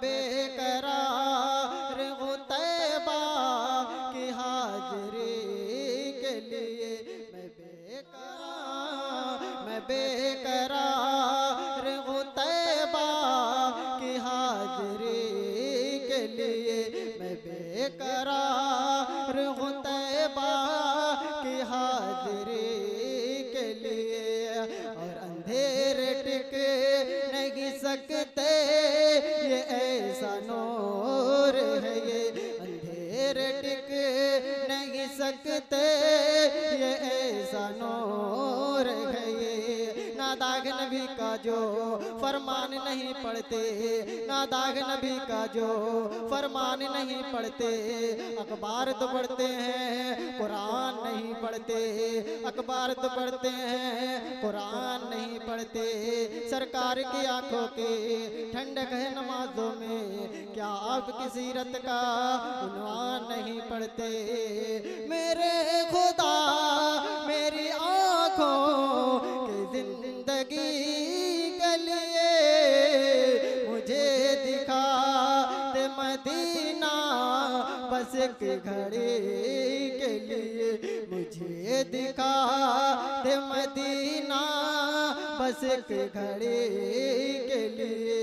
बेकरार हूँ तैबा की हाज़री के लिए। मैं बेकरार हूँ तैबा की हाज़री के लिए। मैं बेकरार हूँ तैबा की हाज़री के लिए। और अंधेरे टिक नहीं सकते, ये ऐसा नूर है ये। अंधेरे टिक नहीं सकते, ये ऐसा नूर है ये। ना दाग नबी का जो फरमान नहीं पढ़ते, ना दाग नबी का जो फरमान नहीं पढ़ते। अखबार तो पढ़ते हैं कुरान नहीं पढ़ते, अखबार तो पढ़ते हैं कुरान नहीं पढ़ते। सरकार की आंखों के ठंडक है नमाजों में, क्या आप किसी सीरत का उन्वान नहीं पढ़ते। मेरे खुदा मेरी आंखों की जिंदगी के लिए मुझे दिखा दे मदीना बस एक घड़ी के लिए। मुझे दिखा दे मदीना बस एक घड़ी के लिए।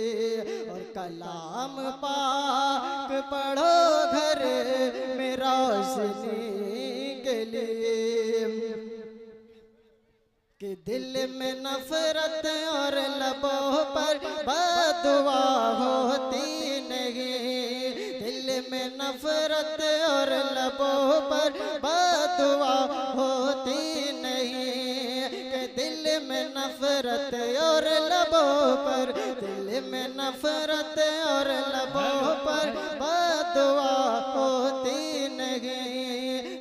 और कलाम पाक पढ़ो घर में रोशनी के लिए। कि दिल में नफरत और लबों पर बदुआ होती नहीं। दिल में नफरत और लबों पर बदुआ होती नहीं। कि दिल में नफरत और लबों पर, दिल में नफरत और